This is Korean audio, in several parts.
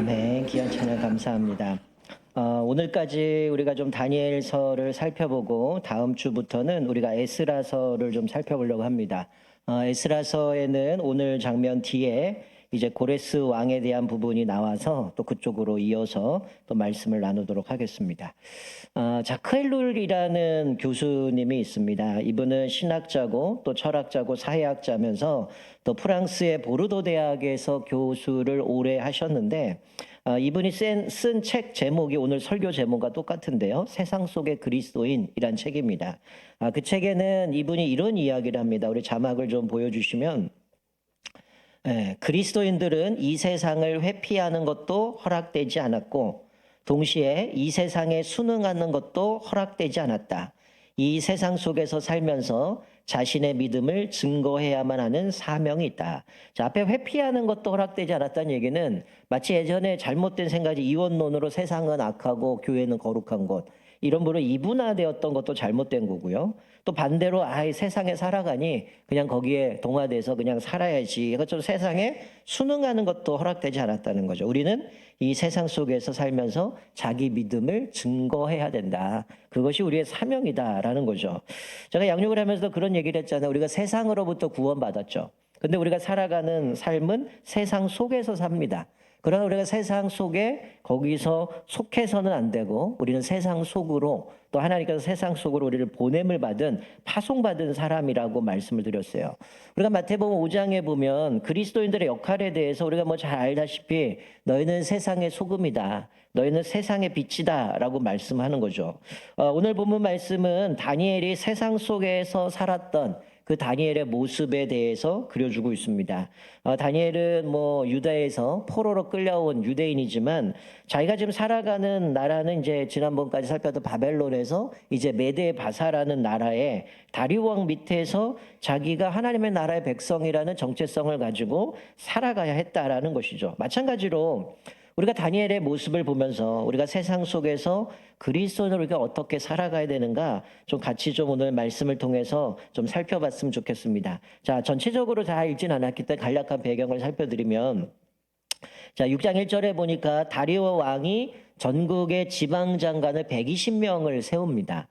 네, 귀한 찬양 감사합니다. 오늘까지 우리가 좀 다니엘서를 살펴보고 다음 주부터는 우리가 에스라서를 좀 살펴보려고 합니다. 에스라서에는 오늘 장면 뒤에 이제 고레스 왕에 대한 부분이 나와서 또 그쪽으로 이어서 또 말씀을 나누도록 하겠습니다. 자크엘룰이라는 교수님이 있습니다. 이분은 신학자고 또 철학자고 사회학자면서 또 프랑스의 보르도 대학에서 교수를 오래 하셨는데 이분이 쓴 책 제목이 오늘 설교 제목과 똑같은데요. 세상 속의 그리스도인이란 책입니다. 그 책에는 이분이 이런 이야기를 합니다. 우리 자막을 좀 보여주시면 그리스도인들은 이 세상을 회피하는 것도 허락되지 않았고 동시에 이 세상에 순응하는 것도 허락되지 않았다. 이 세상 속에서 살면서 자신의 믿음을 증거해야만 하는 사명이 있다. 자, 앞에 회피하는 것도 허락되지 않았다는 얘기는 마치 예전에 잘못된 생각이 이원론으로 세상은 악하고 교회는 거룩한 것 이런 부로 이분화되었던 것도 잘못된 거고요. 또 반대로 세상에 살아가니 그냥 거기에 동화돼서 그냥 살아야지. 이것처럼 세상에 순응하는 것도 허락되지 않았다는 거죠. 우리는 이 세상 속에서 살면서 자기 믿음을 증거해야 된다. 그것이 우리의 사명이다라는 거죠. 제가 양육을 하면서도 그런 얘기를 했잖아요. 우리가 세상으로부터 구원받았죠. 근데 우리가 살아가는 삶은 세상 속에서 삽니다. 그러나 우리가 세상 속에 거기서 속해서는 안 되고 우리는 세상 속으로 또 하나님께서 세상 속으로 우리를 보냄을 받은 파송받은 사람이라고 말씀을 드렸어요. 우리가 마태복음 5장에 보면 그리스도인들의 역할에 대해서 우리가 뭐 잘 알다시피 너희는 세상의 소금이다. 너희는 세상의 빛이다 라고 말씀하는 거죠. 오늘 본문 말씀은 다니엘이 세상 속에서 살았던 그 다니엘의 모습에 대해서 그려주고 있습니다. 다니엘은 뭐 유다에서 포로로 끌려온 유대인이지만 자기가 지금 살아가는 나라는 이제 지난번까지 살펴던 바벨론에서 이제 메데 바사라는 나라의 다리오 왕 밑에서 자기가 하나님의 나라의 백성이라는 정체성을 가지고 살아가야 했다라는 것이죠. 마찬가지로 우리가 다니엘의 모습을 보면서 우리가 세상 속에서 그리스도인으로 우리가 어떻게 살아가야 되는가 좀 같이 좀 오늘 말씀을 통해서 좀 살펴봤으면 좋겠습니다. 자, 전체적으로 다 읽진 않았기 때문에 간략한 배경을 살펴드리면 자, 6장 1절에 보니까 다리오 왕이 전국의 지방 장관을 120명을 세웁니다.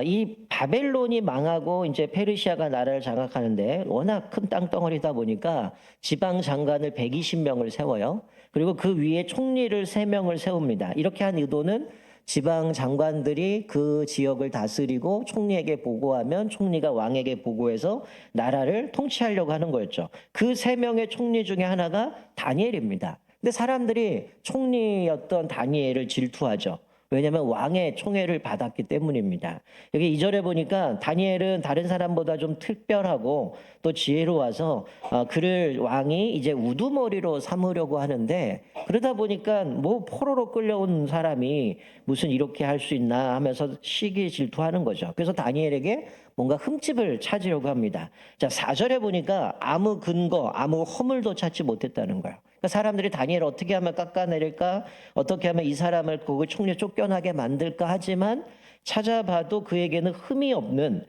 이 바벨론이 망하고 이제 페르시아가 나라를 장악하는데 워낙 큰 땅덩어리다 보니까 지방 장관을 120명을 세워요. 그리고 그 위에 총리를 3명을 세웁니다. 이렇게 한 의도는 지방 장관들이 그 지역을 다스리고 총리에게 보고하면 총리가 왕에게 보고해서 나라를 통치하려고 하는 거였죠. 그 3명의 총리 중에 하나가 다니엘입니다. 근데 사람들이 총리였던 다니엘을 질투하죠. 왜냐하면 왕의 총애를 받았기 때문입니다. 여기 2절에 보니까 다니엘은 다른 사람보다 좀 특별하고 또 지혜로워서 그를 왕이 이제 우두머리로 삼으려고 하는데 그러다 보니까 뭐 포로로 끌려온 사람이 무슨 이렇게 할 수 있나 하면서 시기 질투하는 거죠. 그래서 다니엘에게 뭔가 흠집을 찾으려고 합니다. 자, 4절에 보니까 아무 근거, 아무 허물도 찾지 못했다는 거예요. 그러니까 사람들이 다니엘을 어떻게 하면 깎아내릴까? 어떻게 하면 이 사람을 그 총리에 쫓겨나게 만들까? 하지만 찾아봐도 그에게는 흠이 없는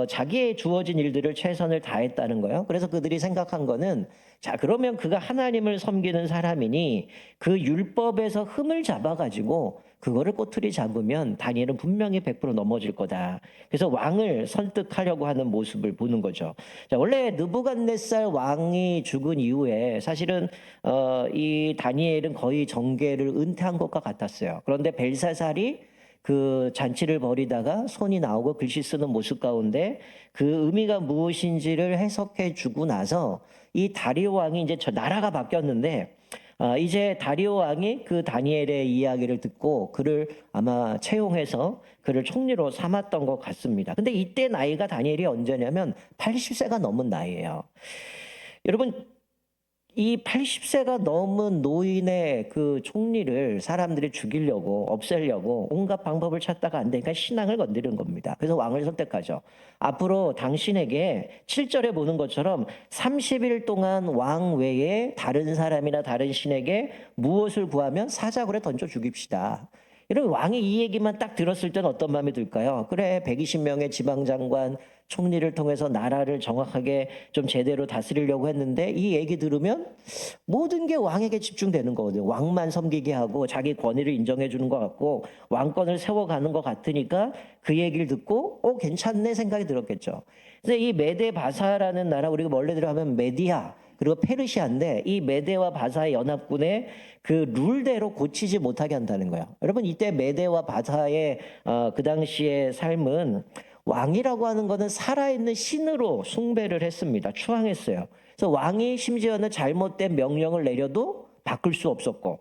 자기의 주어진 일들을 최선을 다했다는 거예요. 그래서 그들이 생각한 거는 자, 그러면 그가 하나님을 섬기는 사람이니 그 율법에서 흠을 잡아가지고 그거를 꼬투리 잡으면 다니엘은 분명히 100% 넘어질 거다. 그래서 왕을 설득하려고 하는 모습을 보는 거죠. 자, 원래 느부갓네살 왕이 죽은 이후에 사실은 이 다니엘은 거의 정계를 은퇴한 것과 같았어요. 그런데 벨사살이 그 잔치를 벌이다가 손이 나오고 글씨 쓰는 모습 가운데 그 의미가 무엇인지를 해석해 주고 나서 이 다리오 왕이 이제 저 나라가 바뀌었는데 이제 다리오 왕이 그 다니엘의 이야기를 듣고 그를 아마 채용해서 그를 총리로 삼았던 것 같습니다. 근데 이때 나이가 다니엘이 언제냐면 80세가 넘은 나이예요. 여러분 이 80세가 넘은 노인의 그 총리를 사람들이 죽이려고 없애려고 온갖 방법을 찾다가 안 되니까 신앙을 건드리는 겁니다. 그래서 왕을 선택하죠. 앞으로 당신에게 7절에 보는 것처럼 30일 동안 왕 외에 다른 사람이나 다른 신에게 무엇을 구하면 사자굴에 던져 죽입시다. 이런 왕이 이 얘기만 딱 들었을 때는 어떤 마음이 들까요? 그래, 120명의 지방장관, 총리를 통해서 나라를 정확하게 좀 제대로 다스리려고 했는데 이 얘기 들으면 모든 게 왕에게 집중되는 거거든요. 왕만 섬기게 하고 자기 권위를 인정해 주는 것 같고 왕권을 세워가는 것 같으니까 그 얘기를 듣고 괜찮네 생각이 들었겠죠. 그래서 이 메데 바사라는 나라, 우리가 원래대로 하면 메디아 그리고 페르시아인데 이 메데와 바사의 연합군의 그 룰대로 고치지 못하게 한다는 거예요. 여러분 이때 메데와 바사의 그 당시의 삶은 왕이라고 하는 것은 살아있는 신으로 숭배를 했습니다. 추앙했어요. 그래서 왕이 심지어는 잘못된 명령을 내려도 바꿀 수 없었고,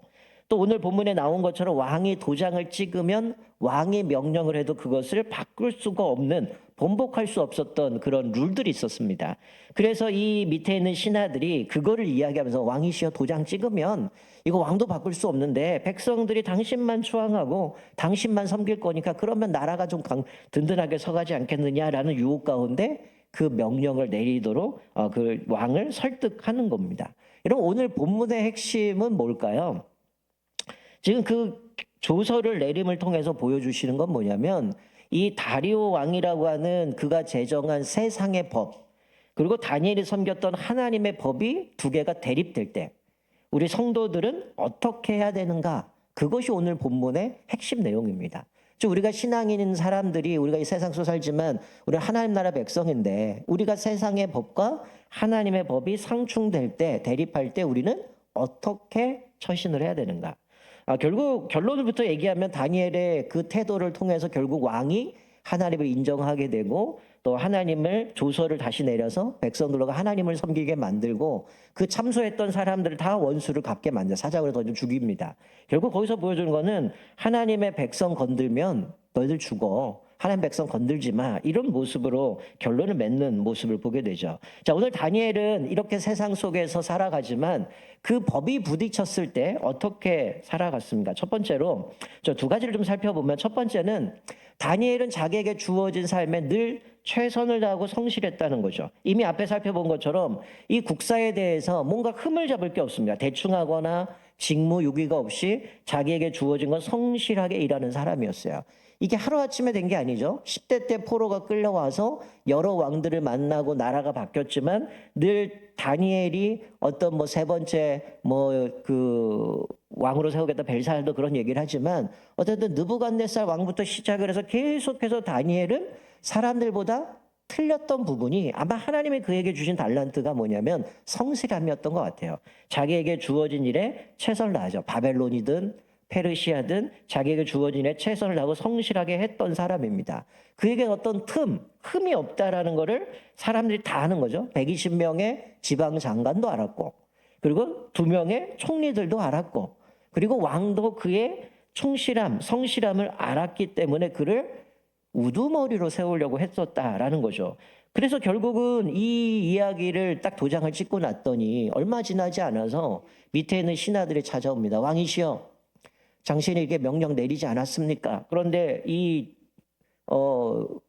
또 오늘 본문에 나온 것처럼 왕이 도장을 찍으면 왕이 명령을 해도 그것을 바꿀 수가 없는, 번복할 수 없었던 그런 룰들이 있었습니다. 그래서 이 밑에 있는 신하들이 그거를 이야기하면서 왕이시여 도장 찍으면 이거 왕도 바꿀 수 없는데 백성들이 당신만 추앙하고 당신만 섬길 거니까 그러면 나라가 좀 든든하게 서가지 않겠느냐라는 유혹 가운데 그 명령을 내리도록 그 왕을 설득하는 겁니다. 여러분 오늘 본문의 핵심은 뭘까요? 지금 그 조서를 내림을 통해서 보여주시는 건 뭐냐면 이 다리오 왕이라고 하는 그가 제정한 세상의 법 그리고 다니엘이 섬겼던 하나님의 법이 두 개가 대립될 때 우리 성도들은 어떻게 해야 되는가? 그것이 오늘 본문의 핵심 내용입니다. 즉 우리가 신앙인인 사람들이 우리가 이 세상에서 살지만 우리 하나님 나라 백성인데 우리가 세상의 법과 하나님의 법이 상충될 때 대립할 때 우리는 어떻게 처신을 해야 되는가? 결국 결론부터 얘기하면 다니엘의 그 태도를 통해서 결국 왕이 하나님을 인정하게 되고 또 하나님을 조서를 다시 내려서 백성들과 하나님을 섬기게 만들고 그 참소했던 사람들을 다 원수를 갚게 만들어 사자굴에 던져 죽입니다. 결국 거기서 보여주는 거는 하나님의 백성 건들면 너희들 죽어. 하나님 백성 건들지 마. 이런 모습으로 결론을 맺는 모습을 보게 되죠. 자, 오늘 다니엘은 이렇게 세상 속에서 살아가지만 그 법이 부딪혔을 때 어떻게 살아갔습니까? 첫 번째로 저 두 가지를 좀 살펴보면 첫 번째는 다니엘은 자기에게 주어진 삶에 늘 최선을 다하고 성실했다는 거죠. 이미 앞에 살펴본 것처럼 이 국사에 대해서 뭔가 흠을 잡을 게 없습니다. 대충 하거나 직무 유기가 없이 자기에게 주어진 건 성실하게 일하는 사람이었어요. 이게 하루아침에 된 게 아니죠. 10대 때 포로가 끌려와서 여러 왕들을 만나고 나라가 바뀌었지만 늘 다니엘이 어떤 뭐 세 번째 그 왕으로 세우겠다 벨사살도 그런 얘기를 하지만 어쨌든 느부갓네살 왕부터 시작을 해서 계속해서 다니엘은 사람들보다 틀렸던 부분이 아마 하나님이 그에게 주신 달란트가 뭐냐면 성실함이었던 것 같아요. 자기에게 주어진 일에 최선을 다하죠. 바벨론이든 페르시아든 자기에게 주어진 일에 최선을 다하고 성실하게 했던 사람입니다. 그에게 어떤 흠이 없다라는 것을 사람들이 다 아는 거죠. 120명의 지방 장관도 알았고 그리고 2명의 총리들도 알았고 그리고 왕도 그의 충실함, 성실함을 알았기 때문에 그를 우두머리로 세우려고 했었다라는 거죠. 그래서 결국은 이 이야기를 딱 도장을 찍고 났더니 얼마 지나지 않아서 밑에 있는 신하들이 찾아옵니다. 왕이시여, 당신이 이렇게 명령 내리지 않았습니까? 그런데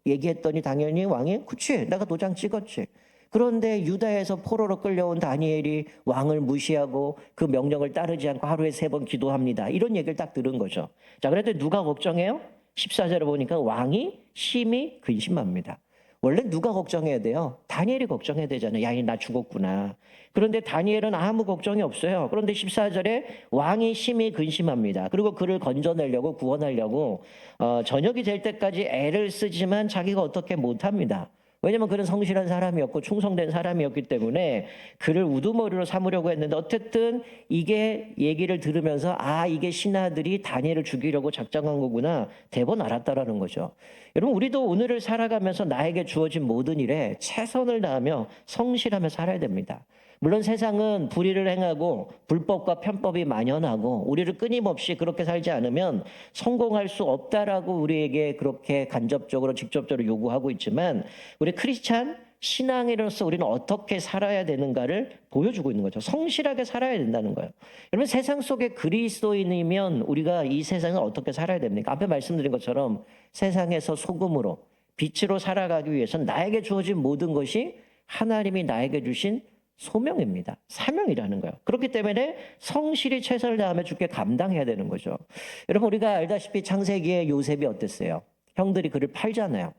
얘기했더니 당연히 왕이 그치, 내가 도장 찍었지. 그런데 유다에서 포로로 끌려온 다니엘이 왕을 무시하고 그 명령을 따르지 않고 하루에 3번 기도합니다. 이런 얘기를 딱 들은 거죠. 자, 그런데 누가 걱정해요? 14절에 보니까 왕이 심히 근심합니다. 원래 누가 걱정해야 돼요? 다니엘이 걱정해야 되잖아요. 야, 나 죽었구나. 그런데 다니엘은 아무 걱정이 없어요. 그런데 14절에 왕이 심히 근심합니다. 그리고 그를 건져내려고 구원하려고 저녁이 될 때까지 애를 쓰지만 자기가 어떻게 못합니다. 왜냐면 그는 성실한 사람이었고 충성된 사람이었기 때문에 그를 우두머리로 삼으려고 했는데 어쨌든 이게 얘기를 들으면서 이게 신하들이 다니엘을 죽이려고 작정한 거구나 대번 알았다라는 거죠. 여러분 우리도 오늘을 살아가면서 나에게 주어진 모든 일에 최선을 다하며 성실하며 살아야 됩니다. 물론 세상은 불의를 행하고 불법과 편법이 만연하고 우리를 끊임없이 그렇게 살지 않으면 성공할 수 없다라고 우리에게 그렇게 간접적으로 직접적으로 요구하고 있지만 우리 크리스찬 신앙인으로서 우리는 어떻게 살아야 되는가를 보여주고 있는 거죠. 성실하게 살아야 된다는 거예요. 여러분 세상 속에 그리스도인이면 우리가 이 세상을 어떻게 살아야 됩니까? 앞에 말씀드린 것처럼 세상에서 소금으로 빛으로 살아가기 위해서는 나에게 주어진 모든 것이 하나님이 나에게 주신 소명입니다. 사명이라는 거예요. 그렇기 때문에 성실히 최선을 다하며 주께 감당해야 되는 거죠. 여러분 우리가 알다시피 창세기에 요셉이 어땠어요? 형들이 그를 팔잖아요.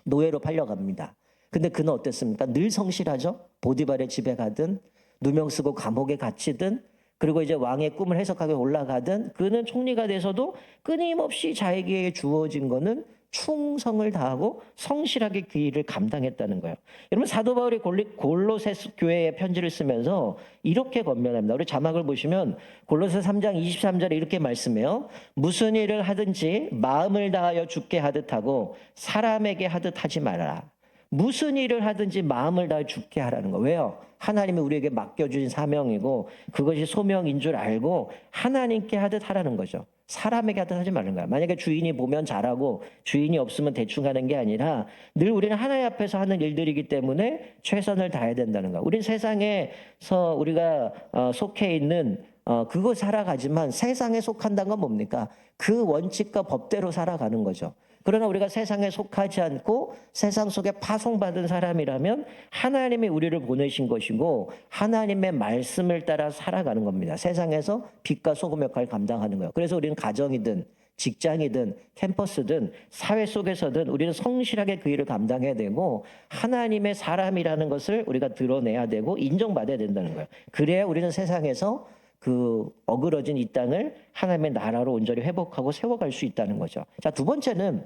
노예로 팔려갑니다. 근데 그는 어땠습니까? 늘 성실하죠. 보디발의 집에 가든 누명 쓰고 감옥에 갇히든 그리고 이제 왕의 꿈을 해석하게 올라가든 그는 총리가 돼서도 끊임없이 자기에게 주어진 거는 충성을 다하고 성실하게 그 일을 감당했다는 거예요. 여러분 사도 바울이 골로새 교회에 편지를 쓰면서 이렇게 권면합니다. 우리 자막을 보시면 골로새 3장 23절에 이렇게 말씀해요. 무슨 일을 하든지 마음을 다하여 주께 하듯 하고 사람에게 하듯 하지 말아라. 무슨 일을 하든지 마음을 다해 주께 하라는 거. 왜요? 하나님이 우리에게 맡겨주신 사명이고 그것이 소명인 줄 알고 하나님께 하듯 하라는 거죠. 사람에게 하듯 하지 말는 거야. 만약에 주인이 보면 잘하고 주인이 없으면 대충 하는 게 아니라 늘 우리는 하나님 앞에서 하는 일들이기 때문에 최선을 다해야 된다는 거야. 우린 세상에서 우리가 속해 있는 그거 살아가지만 세상에 속한다는 건 뭡니까? 그 원칙과 법대로 살아가는 거죠. 그러나 우리가 세상에 속하지 않고 세상 속에 파송받은 사람이라면 하나님이 우리를 보내신 것이고 하나님의 말씀을 따라 살아가는 겁니다. 세상에서 빛과 소금 역할을 감당하는 거예요. 그래서 우리는 가정이든 직장이든 캠퍼스든 사회 속에서든 우리는 성실하게 그 일을 감당해야 되고 하나님의 사람이라는 것을 우리가 드러내야 되고 인정받아야 된다는 거예요. 그래야 우리는 세상에서 그 어그러진 이 땅을 하나님의 나라로 온전히 회복하고 세워갈 수 있다는 거죠. 자, 두 번째는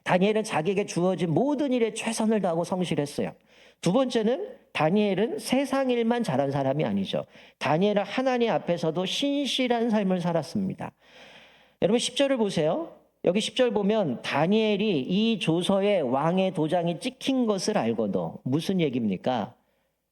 다니엘은 자기에게 주어진 모든 일에 최선을 다하고 성실했어요. 두 번째는 다니엘은 세상 일만 잘한 사람이 아니죠. 다니엘은 하나님 앞에서도 신실한 삶을 살았습니다. 여러분 10절을 보세요. 여기 10절 보면 다니엘이 이 조서에 왕의 도장이 찍힌 것을 알고도 무슨 얘기입니까?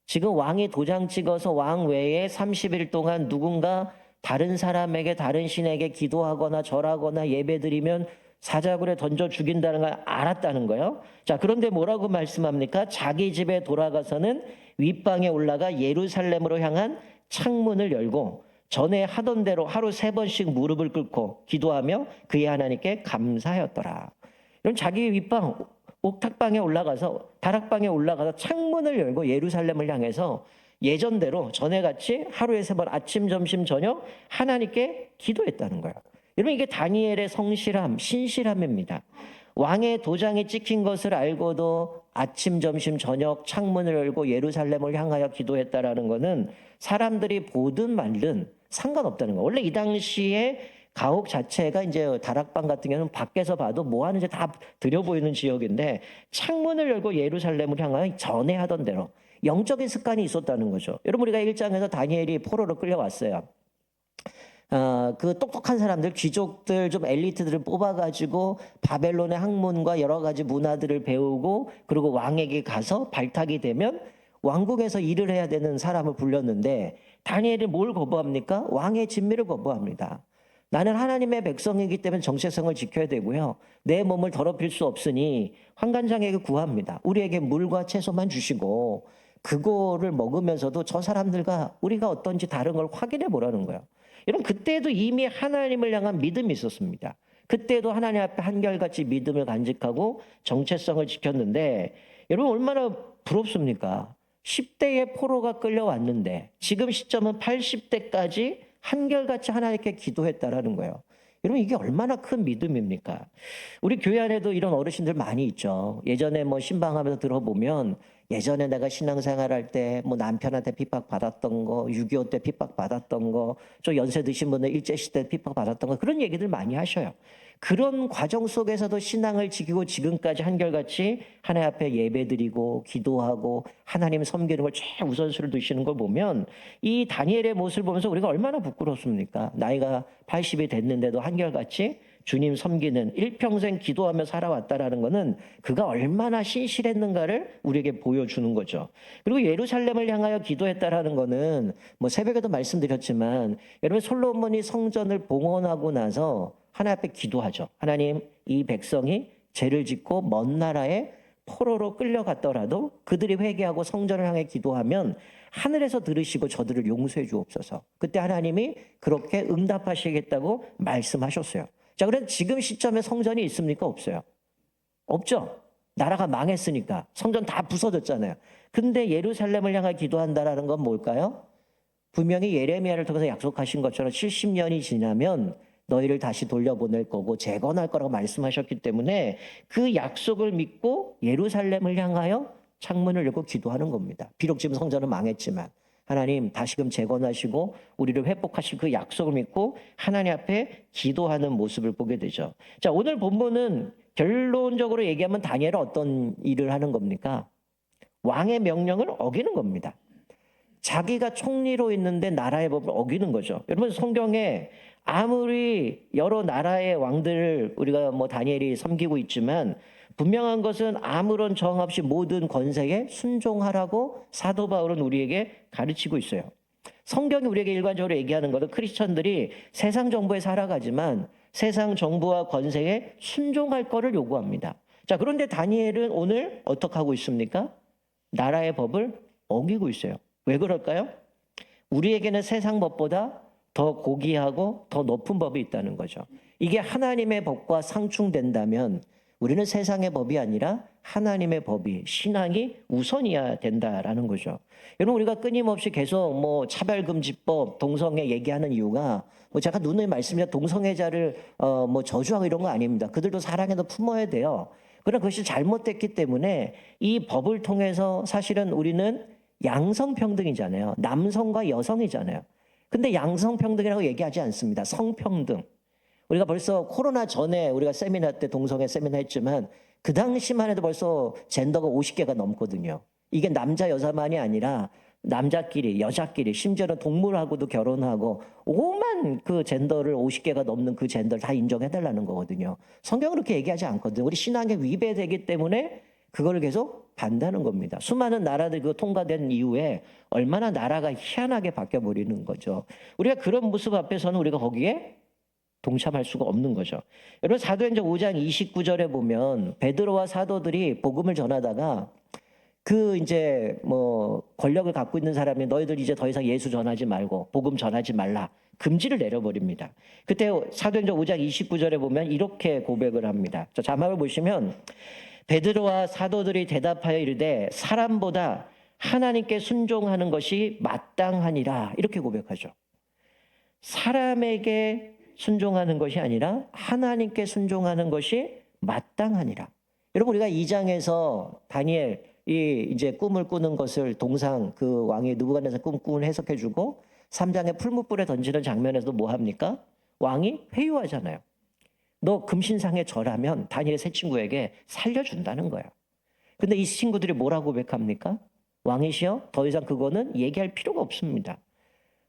지금 왕이 도장 찍어서 왕 외에 30일 동안 누군가 다른 사람에게 다른 신에게 기도하거나 절하거나 예배드리면 사자굴에 던져 죽인다는 걸 알았다는 거예요. 자, 그런데 뭐라고 말씀합니까? 자기 집에 돌아가서는 윗방에 올라가 예루살렘으로 향한 창문을 열고 전에 하던 대로 하루 3번씩 무릎을 꿇고 기도하며 그의 하나님께 감사하였더라. 이런 자기 윗방 옥탑방에 올라가서 다락방에 올라가서 창문을 열고 예루살렘을 향해서 예전대로 전에같이 하루에 3번 아침 점심 저녁 하나님께 기도했다는 거예요. 여러분 이게 다니엘의 성실함 신실함입니다. 왕의 도장이 찍힌 것을 알고도 아침 점심 저녁 창문을 열고 예루살렘을 향하여 기도했다라는 것은 사람들이 보든 말든 상관없다는 거예요. 원래 이 당시에 가옥 자체가 이제 다락방 같은 경우는 밖에서 봐도 뭐 하는지 다 들여 보이는 지역인데 창문을 열고 예루살렘을 향하여 전에 하던 대로 영적인 습관이 있었다는 거죠. 여러분 우리가 1장에서 다니엘이 포로로 끌려왔어요. 그 똑똑한 사람들, 귀족들, 좀 엘리트들을 뽑아가지고 바벨론의 학문과 여러 가지 문화들을 배우고 그리고 왕에게 가서 발탁이 되면 왕궁에서 일을 해야 되는 사람을 불렀는데 다니엘이 뭘 거부합니까? 왕의 진미를 거부합니다. 나는 하나님의 백성이기 때문에 정체성을 지켜야 되고요. 내 몸을 더럽힐 수 없으니 환관장에게 구합니다. 우리에게 물과 채소만 주시고 그거를 먹으면서도 저 사람들과 우리가 어떤지 다른 걸 확인해 보라는 거예요. 여러분 그때도 이미 하나님을 향한 믿음이 있었습니다. 그때도 하나님 앞에 한결같이 믿음을 간직하고 정체성을 지켰는데 여러분 얼마나 부럽습니까? 10대의 포로가 끌려왔는데 지금 시점은 80대까지 한결같이 하나님께 기도했다라는 거예요. 여러분 이게 얼마나 큰 믿음입니까? 우리 교회 안에도 이런 어르신들 많이 있죠. 예전에 뭐 신방하면서 들어보면 예전에 내가 신앙생활 할 때 뭐 남편한테 핍박받았던 거, 6.25 때 핍박받았던 거, 저 연세 드신 분들 일제시대 핍박받았던 거 그런 얘기들 많이 하셔요. 그런 과정 속에서도 신앙을 지키고 지금까지 한결같이 하나님 앞에 예배드리고 기도하고 하나님 섬기는 걸 최우선순위를 두시는 걸 보면 이 다니엘의 모습을 보면서 우리가 얼마나 부끄럽습니까? 나이가 80이 됐는데도 한결같이 주님 섬기는 일평생 기도하며 살아왔다라는 것은 그가 얼마나 신실했는가를 우리에게 보여주는 거죠. 그리고 예루살렘을 향하여 기도했다라는 것은 뭐 새벽에도 말씀드렸지만 여러분 솔로몬이 성전을 봉헌하고 나서 하나님 앞에 기도하죠. 하나님 이 백성이 죄를 짓고 먼 나라에 포로로 끌려갔더라도 그들이 회개하고 성전을 향해 기도하면 하늘에서 들으시고 저들을 용서해 주옵소서. 그때 하나님이 그렇게 응답하시겠다고 말씀하셨어요. 자, 그럼 지금 시점에 성전이 있습니까? 없어요. 없죠. 나라가 망했으니까. 성전 다 부서졌잖아요. 근데 예루살렘을 향해 기도한다라는 건 뭘까요? 분명히 예레미야를 통해서 약속하신 것처럼 70년이 지나면 너희를 다시 돌려보낼 거고 재건할 거라고 말씀하셨기 때문에 그 약속을 믿고 예루살렘을 향하여 창문을 열고 기도하는 겁니다. 비록 지금 성전은 망했지만 하나님 다시금 재건하시고 우리를 회복하실 그 약속을 믿고 하나님 앞에 기도하는 모습을 보게 되죠. 자, 오늘 본문은 결론적으로 얘기하면 다니엘은 어떤 일을 하는 겁니까? 왕의 명령을 어기는 겁니다. 자기가 총리로 있는데 나라의 법을 어기는 거죠. 여러분 성경에 아무리 여러 나라의 왕들을 우리가 뭐 다니엘이 섬기고 있지만 분명한 것은 아무런 정함 없이 모든 권세에 순종하라고 사도 바울은 우리에게 가르치고 있어요. 성경이 우리에게 일관적으로 얘기하는 것은 크리스천들이 세상 정부에 살아가지만 세상 정부와 권세에 순종할 것을 요구합니다. 자, 그런데 다니엘은 오늘 어떻게 하고 있습니까? 나라의 법을 어기고 있어요. 왜 그럴까요? 우리에게는 세상 법보다 더 고귀하고 더 높은 법이 있다는 거죠. 이게 하나님의 법과 상충된다면 우리는 세상의 법이 아니라 하나님의 법이, 신앙이 우선이어야 된다라는 거죠. 여러분 우리가 끊임없이 계속 뭐 차별금지법, 동성애 얘기하는 이유가 뭐 제가 누누이 말씀드린 동성애자를 뭐 저주하고 이런 거 아닙니다. 그들도 사랑해도 품어야 돼요. 그러나 그것이 잘못됐기 때문에 이 법을 통해서 사실은 우리는 양성평등이잖아요. 남성과 여성이잖아요. 근데 양성평등이라고 얘기하지 않습니다. 성평등. 우리가 벌써 코로나 전에 우리가 세미나 때 동성애 세미나 했지만 그 당시만 해도 벌써 젠더가 50개가 넘거든요. 이게 남자 여자만이 아니라 남자끼리 여자끼리 심지어는 동물하고도 결혼하고 오만 그 젠더를 50개가 넘는 그 젠더를 다 인정해달라는 거거든요. 성경은 그렇게 얘기하지 않거든요. 우리 신앙에 위배되기 때문에 그걸 계속 반대하는 겁니다. 수많은 나라들 그 통과된 이후에 얼마나 나라가 희한하게 바뀌어버리는 거죠. 우리가 그런 모습 앞에서는 우리가 거기에 동참할 수가 없는 거죠. 여러분 사도행전 5장 29절에 보면 베드로와 사도들이 복음을 전하다가 그 이제 뭐 권력을 갖고 있는 사람이 너희들 이제 더 이상 예수 전하지 말고 복음 전하지 말라. 금지를 내려버립니다. 그때 사도행전 5장 29절에 보면 이렇게 고백을 합니다. 자, 자막을 보시면 베드로와 사도들이 대답하여 이르되 사람보다 하나님께 순종하는 것이 마땅하니라 이렇게 고백하죠. 사람에게 순종하는 것이 아니라 하나님께 순종하는 것이 마땅하니라. 여러분 우리가 2장에서 다니엘이 이제 꿈을 꾸는 것을 동상 그 왕이 느부갓네살 꿈을 해석해주고 3장에 풀무불에 던지는 장면에서도 뭐 합니까? 왕이 회유하잖아요. 너 금신상에 절하면 다니엘 세 친구에게 살려준다는 거야. 근데 이 친구들이 뭐라고 고백합니까? 왕이시여 더 이상 그거는 얘기할 필요가 없습니다.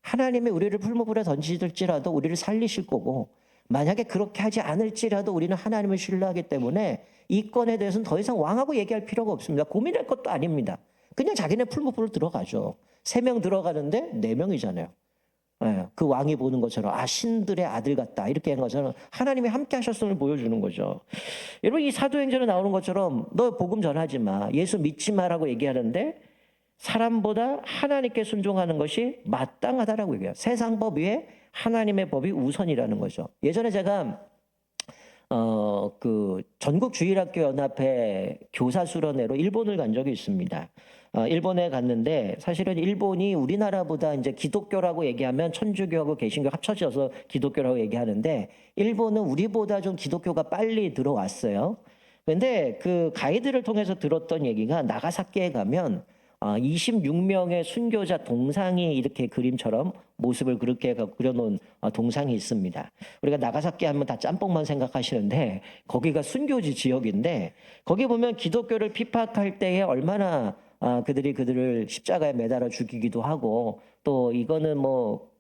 하나님이 우리를 풀무불에 던지실지라도 우리를 살리실 거고 만약에 그렇게 하지 않을지라도 우리는 하나님을 신뢰하기 때문에 이 건에 대해서는 더 이상 왕하고 얘기할 필요가 없습니다. 고민할 것도 아닙니다. 그냥 자기네 풀무불로 들어가죠. 3명 들어가는데 4명이잖아요. 예, 그 왕이 보는 것처럼 신들의 아들 같다 이렇게 한 것처럼 하나님이 함께 하셨음을 보여주는 거죠. 여러분 이 사도행전에 나오는 것처럼 너 복음 전하지 마, 예수 믿지 마라고 얘기하는데 사람보다 하나님께 순종하는 것이 마땅하다라고 얘기해요. 세상 법 위에 하나님의 법이 우선이라는 거죠. 예전에 제가 그 전국주일학교연합회 교사 수련회로 일본을 간 적이 있습니다. 일본에 갔는데 사실은 일본이 우리나라보다 이제 기독교라고 얘기하면 천주교하고 개신교 합쳐져서 기독교라고 얘기하는데 일본은 우리보다 좀 기독교가 빨리 들어왔어요. 근데 그 가이드를 통해서 들었던 얘기가 나가사키에 가면 26명의 순교자 동상이 이렇게 그림처럼 모습을 그렇게 그려놓은 동상이 있습니다. 우리가 나가사키 하면 다 짬뽕만 생각하시는데 거기가 순교지 지역인데 거기 보면 기독교를 핍박할 때에 얼마나 그들을 십자가에 매달아 죽이기도 하고 또 이거는 뭐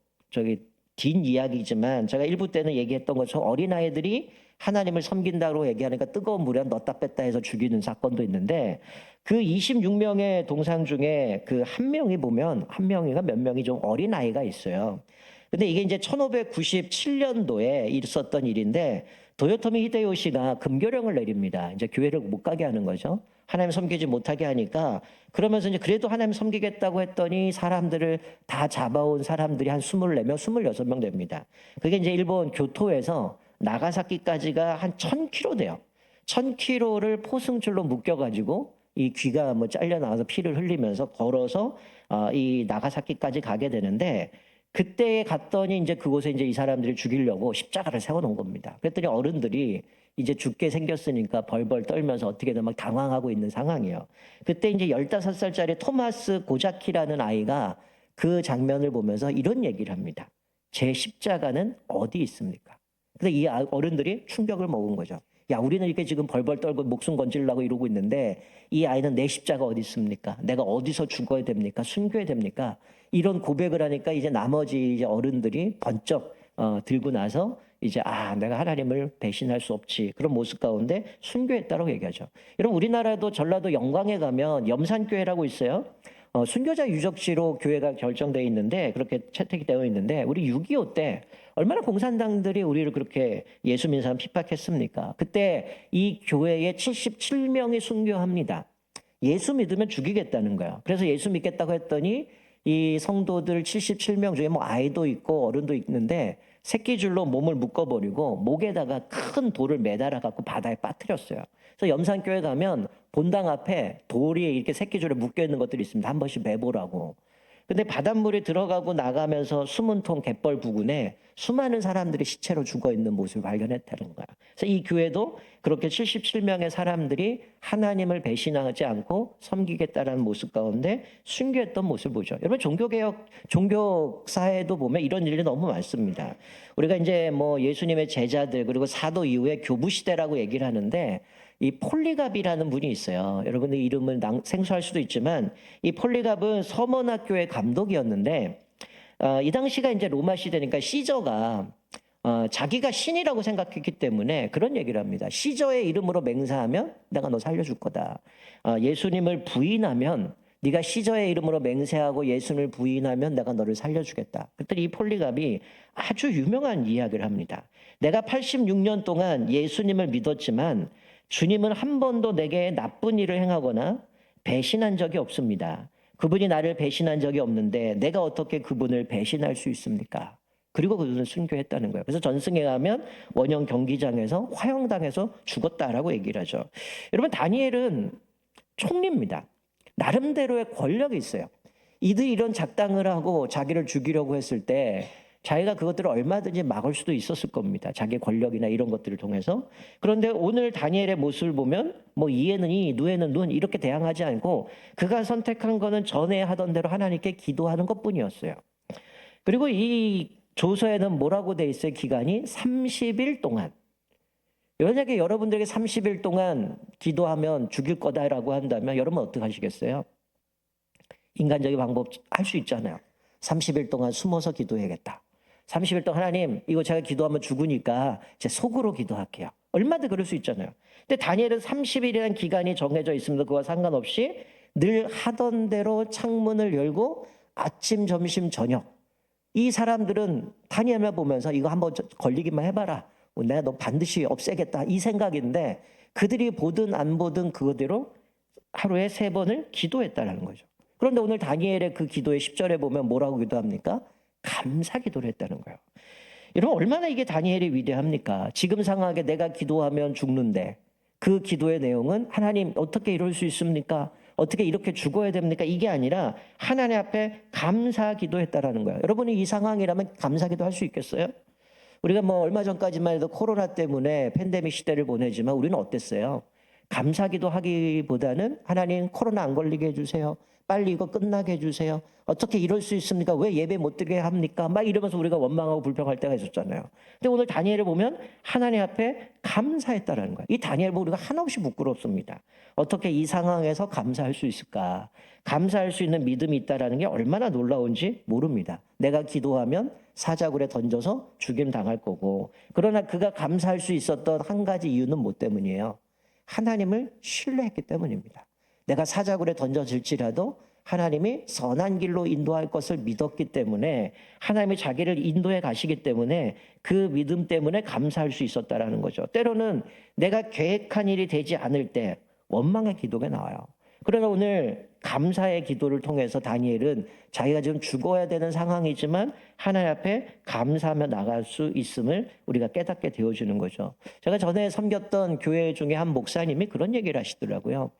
긴 이야기지만 제가 일부 때는 얘기했던 것처럼 어린아이들이 하나님을 섬긴다고 얘기하니까 뜨거운 물에 넣었다 뺐다 해서 죽이는 사건도 있는데 그 26명의 동상 중에 그 한 명이 보면 한 명이가 몇 명이 좀 어린아이가 있어요. 근데 이게 이제 1597년도에 있었던 일인데 도요토미 히데요시가 금교령을 내립니다. 이제 교회를 못 가게 하는 거죠. 하나님 섬기지 못하게 하니까 그러면서 이제 그래도 하나님 섬기겠다고 했더니 사람들을 다 잡아온 사람들이 한 24명, 26명 됩니다. 그게 이제 일본 교토에서 나가사키까지가 한 1000km 돼요. 1000km를 포승줄로 묶여가지고 이 귀가 뭐 잘려 나와서 피를 흘리면서 걸어서 이 나가사키까지 가게 되는데, 그때 갔더니 이제 그곳에 이제 이 사람들을 죽이려고 십자가를 세워놓은 겁니다. 그랬더니 어른들이 이제 죽게 생겼으니까 벌벌 떨면서 어떻게든 막 당황하고 있는 상황이에요. 그때 이제 15살짜리 토마스 고자키라는 아이가 그 장면을 보면서 이런 얘기를 합니다. 제 십자가는 어디 있습니까? 근데 이 어른들이 충격을 먹은 거죠. 야, 우리는 이렇게 지금 벌벌 떨고 목숨 건지려고 이러고 있는데 이 아이는 내 십자가 어디 있습니까? 내가 어디서 죽어야 됩니까? 순교해야 됩니까? 이런 고백을 하니까 이제 나머지 이제 어른들이 번쩍 들고 나서 이제 내가 하나님을 배신할 수 없지, 그런 모습 가운데 순교했다고 얘기하죠. 여러분, 우리나라도 전라도 영광에 가면 염산교회라고 있어요. 순교자 유적지로 교회가 결정되어 있는데, 그렇게 채택이 되어 있는데, 우리 6.25 때 얼마나 공산당들이 우리를 그렇게 예수 믿는 사람 핍박했습니까? 그때 이 교회에 77명이 순교합니다. 예수 믿으면 죽이겠다는 거예요. 그래서 예수 믿겠다고 했더니 이 성도들 77명 중에 뭐 아이도 있고 어른도 있는데 새끼줄로 몸을 묶어버리고 목에다가 큰 돌을 매달아 갖고 바다에 빠뜨렸어요. 그래서 염산교회 가면 본당 앞에 돌이 이렇게 새끼줄에 묶여 있는 것들이 있습니다. 한 번씩 매보라고. 근데 바닷물이 들어가고 나가면서 수문통 갯벌 부근에 수많은 사람들이 시체로 죽어 있는 모습을 발견했다는 거야. 그래서 이 교회도 그렇게 77명의 사람들이 하나님을 배신하지 않고 섬기겠다라는 모습 가운데 순교했던 모습을 보죠. 여러분, 종교개혁, 종교사에도 보면 이런 일이 너무 많습니다. 우리가 이제 뭐 예수님의 제자들 그리고 사도 이후에 교부 시대라고 얘기를 하는데, 이 폴리갑이라는 분이 있어요. 여러분들 이름은 생소할 수도 있지만 이 폴리갑은 서머나교회 감독이었는데, 이 당시가 이제 로마 시대니까 시저가 자기가 신이라고 생각했기 때문에 그런 얘기를 합니다. 시저의 이름으로 맹세하면 내가 너 살려줄 거다. 예수님을 부인하면, 네가 시저의 이름으로 맹세하고 예수님을 부인하면 내가 너를 살려주겠다. 그랬더니 이 폴리갑이 아주 유명한 이야기를 합니다. 내가 86년 동안 예수님을 믿었지만 주님은 한 번도 내게 나쁜 일을 행하거나 배신한 적이 없습니다. 그분이 나를 배신한 적이 없는데 내가 어떻게 그분을 배신할 수 있습니까? 그리고 그분을 순교했다는 거예요. 그래서 전승에 가면 원형 경기장에서 화형당해서 죽었다라고 얘기를 하죠. 여러분, 다니엘은 총리입니다. 나름대로의 권력이 있어요. 이들이 이런 작당을 하고 자기를 죽이려고 했을 때 자기가 그것들을 얼마든지 막을 수도 있었을 겁니다. 자기의 권력이나 이런 것들을 통해서. 그런데 오늘 다니엘의 모습을 보면 뭐 이에는 이, 누에는 눈 이렇게 대항하지 않고 그가 선택한 거는 전에 하던 대로 하나님께 기도하는 것뿐이었어요. 그리고 이 조서에는 뭐라고 돼 있어요? 기간이 30일 동안. 만약에 여러분들에게 30일 동안 기도하면 죽일 거다라고 한다면 여러분 어떻게 하시겠어요? 인간적인 방법 할 수 있잖아요. 30일 동안 숨어서 기도해야겠다. 30일 동안 하나님, 이거 제가 기도하면 죽으니까 제 속으로 기도할게요. 얼마든지 그럴 수 있잖아요. 근데 다니엘은 30일이라는 기간이 정해져 있습니다. 그와 상관없이 늘 하던 대로 창문을 열고 아침, 점심, 저녁, 이 사람들은 다니엘만 보면서 이거 한번 걸리기만 해봐라. 내가 너 반드시 없애겠다. 이 생각인데 그들이 보든 안 보든 그거대로 하루에 3번을 기도했다는 거죠. 그런데 오늘 다니엘의 그 기도의 10절에 보면 뭐라고 기도합니까? 감사 기도를 했다는 거예요. 여러분, 얼마나 이게 다니엘이 위대합니까? 지금 상황에 내가 기도하면 죽는데 그 기도의 내용은 하나님 어떻게 이럴 수 있습니까? 어떻게 이렇게 죽어야 됩니까? 이게 아니라 하나님 앞에 감사 기도했다라는 거예요. 여러분이 이 상황이라면 감사 기도 할 수 있겠어요? 우리가 뭐 얼마 전까지만 해도 코로나 때문에 팬데믹 시대를 보내지만 우리는 어땠어요? 감사 기도하기보다는 하나님 코로나 안 걸리게 해주세요. 빨리 이거 끝나게 해주세요. 어떻게 이럴 수 있습니까? 왜 예배 못 드게 합니까? 막 이러면서 우리가 원망하고 불평할 때가 있었잖아요. 근데 오늘 다니엘을 보면 하나님 앞에 감사했다라는 거예요. 이 다니엘 보고 우리가 한없이 부끄럽습니다. 어떻게 이 상황에서 감사할 수 있을까? 감사할 수 있는 믿음이 있다라는 게 얼마나 놀라운지 모릅니다. 내가 기도하면 사자굴에 던져서 죽임 당할 거고, 그러나 그가 감사할 수 있었던 한 가지 이유는 뭐 때문이에요? 하나님을 신뢰했기 때문입니다. 내가 사자굴에 던져질지라도 하나님이 선한 길로 인도할 것을 믿었기 때문에, 하나님이 자기를 인도해 가시기 때문에 그 믿음 때문에 감사할 수 있었다라는 거죠. 때로는 내가 계획한 일이 되지 않을 때 원망의 기도가 나와요. 그러나 오늘 감사의 기도를 통해서 다니엘은 자기가 지금 죽어야 되는 상황이지만 하나님 앞에 감사하며 나갈 수 있음을 우리가 깨닫게 되어주는 거죠. 제가 전에 섬겼던 교회 중에 한 목사님이 그런 얘기를 하시더라고요.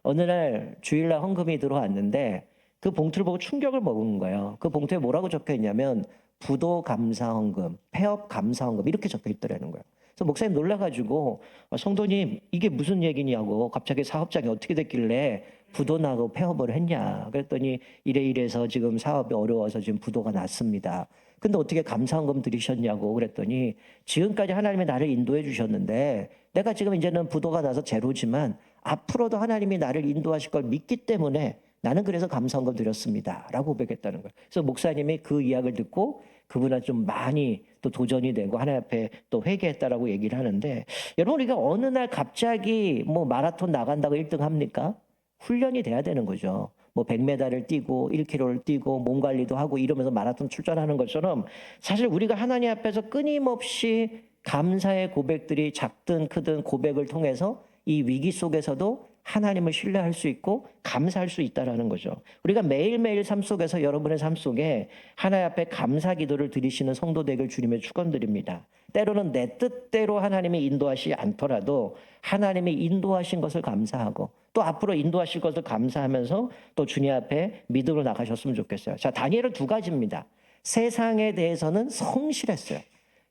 어느 날 주일날 헌금이 들어왔는데 그 봉투를 보고 충격을 먹은 거예요. 그 봉투에 뭐라고 적혀 있냐면 부도 감사 헌금, 폐업 감사 헌금 이렇게 적혀 있더라는 거예요. 그래서 목사님 놀라가지고 성도님 이게 무슨 얘기냐고 갑자기 사업장이 어떻게 됐길래 부도 나고 폐업을 했냐 그랬더니 이래서 지금 사업이 어려워서 지금 부도가 났습니다. 근데 어떻게 감사헌금 드리셨냐고 그랬더니 지금까지 하나님이 나를 인도해 주셨는데 내가 지금 이제는 부도가 나서 제로지만 앞으로도 하나님이 나를 인도하실 걸 믿기 때문에 나는 그래서 감사헌금 드렸습니다 라고 고백했다는 거예요. 그래서 목사님이 그 이야기를 듣고 그분한테 좀 많이 또 도전이 되고 하나님 앞에 또 회개했다라고 얘기를 하는데, 여러분 우리가 어느 날 갑자기 뭐 마라톤 나간다고 1등 합니까? 훈련이 돼야 되는 거죠. 뭐 100m를 뛰고 1km를 뛰고 몸 관리도 하고 이러면서 마라톤 출전하는 것처럼 사실 우리가 하나님 앞에서 끊임없이 감사의 고백들이 작든 크든 고백을 통해서 이 위기 속에서도 하나님을 신뢰할 수 있고 감사할 수 있다라는 거죠. 우리가 매일매일 삶 속에서 여러분의 삶 속에 하나님 앞에 감사 기도를 드리시는 성도 되길 주님의 축원드립니다. 때로는 내 뜻대로 하나님이 인도하시지 않더라도 하나님이 인도하신 것을 감사하고 또 앞으로 인도하실 것을 감사하면서 또 주님 앞에 믿음으로 나가셨으면 좋겠어요. 자, 다니엘은 두 가지입니다. 세상에 대해서는 성실했어요.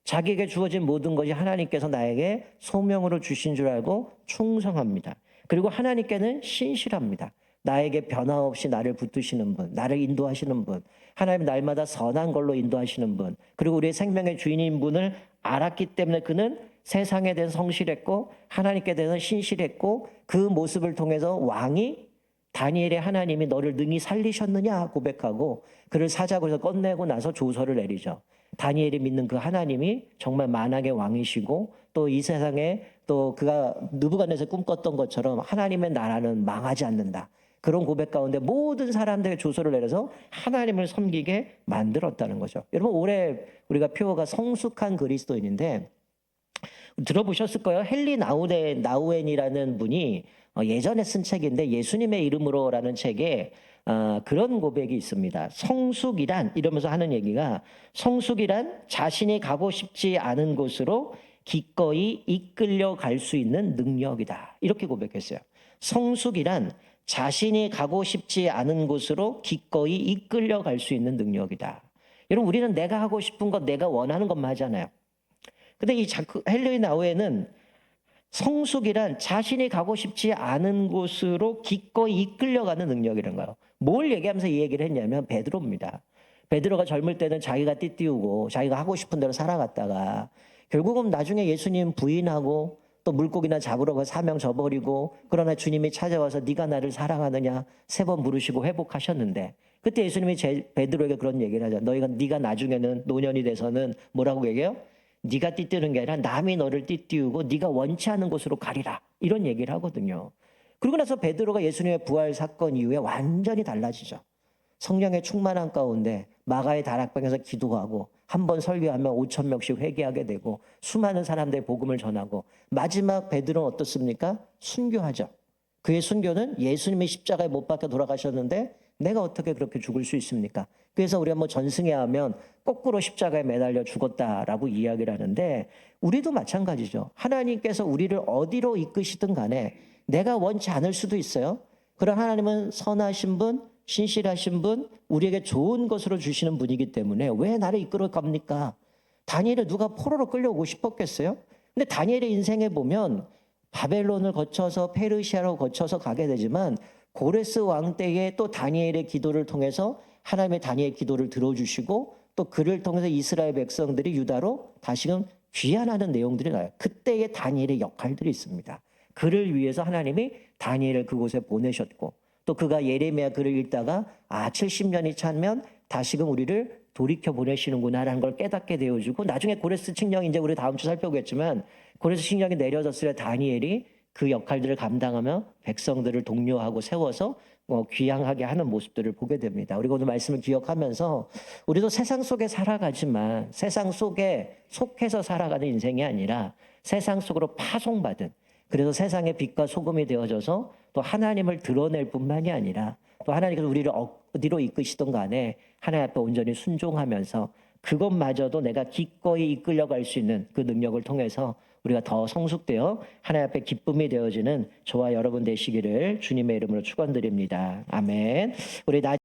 자기에게 주어진 모든 것이 하나님께서 나에게 소명으로 주신 줄 알고 충성합니다. 그리고 하나님께는 신실합니다. 나에게 변함없이 나를 붙드시는 분, 나를 인도하시는 분, 하나님 날마다 선한 걸로 인도하시는 분, 그리고 우리의 생명의 주인인 분을 알았기 때문에 그는 세상에 대해서 성실했고 하나님께 대해서 신실했고 그 모습을 통해서 왕이 다니엘의 하나님이 너를 능히 살리셨느냐 고백하고 그를 사자굴에서 꺼내고 나서 조서를 내리죠. 다니엘이 믿는 그 하나님이 정말 만왕의 왕이시고 또 이 세상에 또 그가 느부갓네살 꿈꿨던 것처럼 하나님의 나라는 망하지 않는다. 그런 고백 가운데 모든 사람들에게 조서를 내려서 하나님을 섬기게 만들었다는 거죠. 여러분 올해 우리가 표어가 성숙한 그리스도인인데 들어보셨을 거예요. 헨리 나우엔이라는 분이 예전에 쓴 책인데 예수님의 이름으로라는 책에 그런 고백이 있습니다. 성숙이란 이러면서 하는 얘기가 성숙이란 자신이 가고 싶지 않은 곳으로 기꺼이 이끌려 갈 수 있는 능력이다. 이렇게 고백했어요. 성숙이란 자신이 가고 싶지 않은 곳으로 기꺼이 이끌려 갈 수 있는 능력이다. 여러분 우리는 내가 하고 싶은 것 내가 원하는 것만 하잖아요. 근데 이 헨리 나우엔은 성숙이란 자신이 가고 싶지 않은 곳으로 기꺼이 이끌려가는 능력이라는 거예요. 뭘 얘기하면서 이 얘기를 했냐면 베드로입니다. 베드로가 젊을 때는 자기가 띠띠우고 자기가 하고 싶은 대로 살아갔다가 결국은 나중에 예수님 부인하고 또 물고기나 잡으러 가 사명 저버리고 그러나 주님이 찾아와서 네가 나를 사랑하느냐 3번 물으시고 회복하셨는데 그때 예수님이 베드로에게 그런 얘기를 하죠. 네가 나중에는 노년이 돼서는 뭐라고 얘기해요? 네가 띠띠우는 게 아니라 남이 너를 띠띠우고 네가 원치 않은 곳으로 가리라. 이런 얘기를 하거든요. 그러고 나서 베드로가 예수님의 부활 사건 이후에 완전히 달라지죠. 성령의 충만한 가운데 마가의 다락방에서 기도하고 한 번 설교하면 5,000명씩 회개하게 되고 수많은 사람들의 복음을 전하고 마지막 베드로는 어떻습니까? 순교하죠. 그의 순교는 예수님이 십자가에 못 박혀 돌아가셨는데 내가 어떻게 그렇게 죽을 수 있습니까? 그래서 우리가 뭐 전승에 하면 거꾸로 십자가에 매달려 죽었다라고 이야기를 하는데 우리도 마찬가지죠. 하나님께서 우리를 어디로 이끄시든 간에 내가 원치 않을 수도 있어요. 그러나 하나님은 선하신 분, 신실하신 분, 우리에게 좋은 것으로 주시는 분이기 때문에 왜 나를 이끌어 갑니까? 다니엘을 누가 포로로 끌려오고 싶었겠어요? 근데 다니엘의 인생에 보면 바벨론을 거쳐서 페르시아로 거쳐서 가게 되지만 고레스 왕 때에 또 다니엘의 기도를 통해서 하나님의 다니엘 기도를 들어주시고 또 그를 통해서 이스라엘 백성들이 유다로 다시금 귀환하는 내용들이 나와요. 그때의 다니엘의 역할들이 있습니다. 그를 위해서 하나님이 다니엘을 그곳에 보내셨고 또 그가 예레미야 글을 읽다가 70년이 차면 다시금 우리를 돌이켜 보내시는구나라는 걸 깨닫게 되어주고 나중에 고레스 칙령이 이제 우리 다음 주 살펴보겠지만 고레스 칙령이 내려졌을 때 다니엘이 그 역할들을 감당하며 백성들을 독려하고 세워서 귀향하게 하는 모습들을 보게 됩니다. 우리가 오늘 말씀을 기억하면서 우리도 세상 속에 살아가지만 세상 속에 속해서 살아가는 인생이 아니라 세상 속으로 파송받은 그래서 세상의 빛과 소금이 되어져서 또 하나님을 드러낼 뿐만이 아니라 또 하나님께서 우리를 어디로 이끄시던 간에 하나님 앞에 온전히 순종하면서 그것마저도 내가 기꺼이 이끌려갈 수 있는 그 능력을 통해서 우리가 더 성숙되어 하나님 앞에 기쁨이 되어지는 저와 여러분 되시기를 주님의 이름으로 축원드립니다. 아멘. 우리